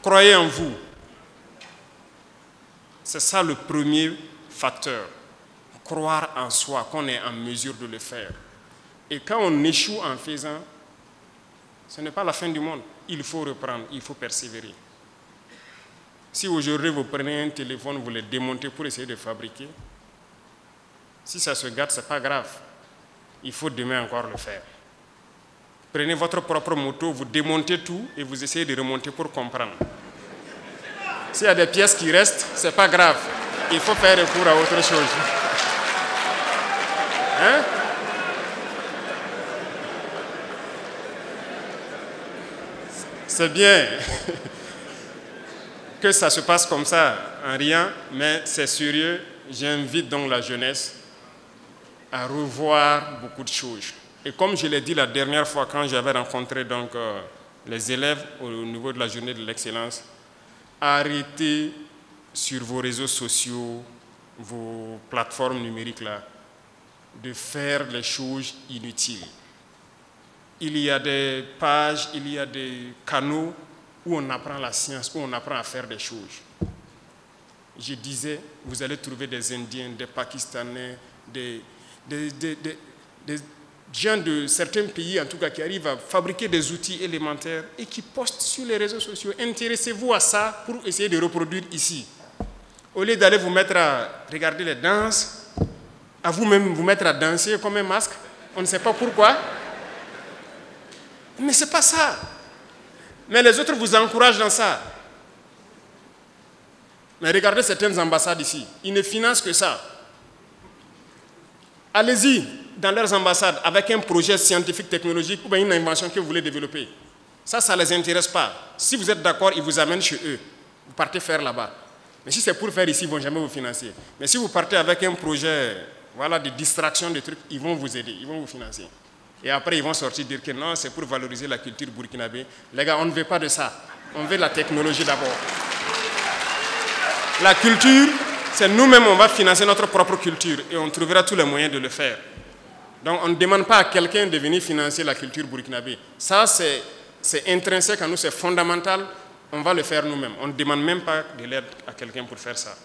Croyez en vous. C'est ça le premier facteur. Croire en soi, qu'on est en mesure de le faire. Et quand on échoue en faisant, ce n'est pas la fin du monde. Il faut reprendre, il faut persévérer. Si aujourd'hui vous prenez un téléphone, vous le démontez pour essayer de fabriquer, si ça se gâte, ce n'est pas grave. Il faut demain encore le faire. Prenez votre propre moto, vous démontez tout et vous essayez de remonter pour comprendre. S'il y a des pièces qui restent, ce n'est pas grave. Il faut faire recours à autre chose. Hein? C'est bien que ça se passe comme ça, en rien, mais c'est sérieux. J'invite donc la jeunesse à revoir beaucoup de choses. Et comme je l'ai dit la dernière fois quand j'avais rencontré donc, les élèves au niveau de la journée de l'excellence, arrêtez sur vos réseaux sociaux, vos plateformes numériques là, de faire les choses inutiles. Il y a des pages, il y a des canaux où on apprend la science, où on apprend à faire des choses. Je disais, vous allez trouver des Indiens, des Pakistanais, des gens de certains pays, en tout cas, qui arrivent à fabriquer des outils élémentaires et qui postent sur les réseaux sociaux. Intéressez-vous à ça pour essayer de reproduire ici. Au lieu d'aller vous mettre à regarder les danses, à vous-même vous mettre à danser comme un masque, on ne sait pas pourquoi. Mais ce n'est pas ça. Mais les autres vous encouragent dans ça. Mais regardez certaines ambassades ici. Ils ne financent que ça. Allez-y dans leurs ambassades avec un projet scientifique, technologique ou bien une invention que vous voulez développer. Ça ne les intéresse pas. Si vous êtes d'accord, ils vous amènent chez eux. Vous partez faire là-bas. Mais si c'est pour faire ici, ils ne vont jamais vous financer. Mais si vous partez avec un projet de distraction, de trucs, ils vont vous aider, ils vont vous financer. Et après, ils vont sortir dire que non, c'est pour valoriser la culture burkinabé. Les gars, on ne veut pas de ça. On veut la technologie d'abord. La culture, c'est nous-mêmes, on va financer notre propre culture et on trouvera tous les moyens de le faire. Donc, on ne demande pas à quelqu'un de venir financer la culture burkinabé. Ça, c'est intrinsèque à nous, c'est fondamental. On va le faire nous-mêmes. On ne demande même pas de l'aide à quelqu'un pour faire ça.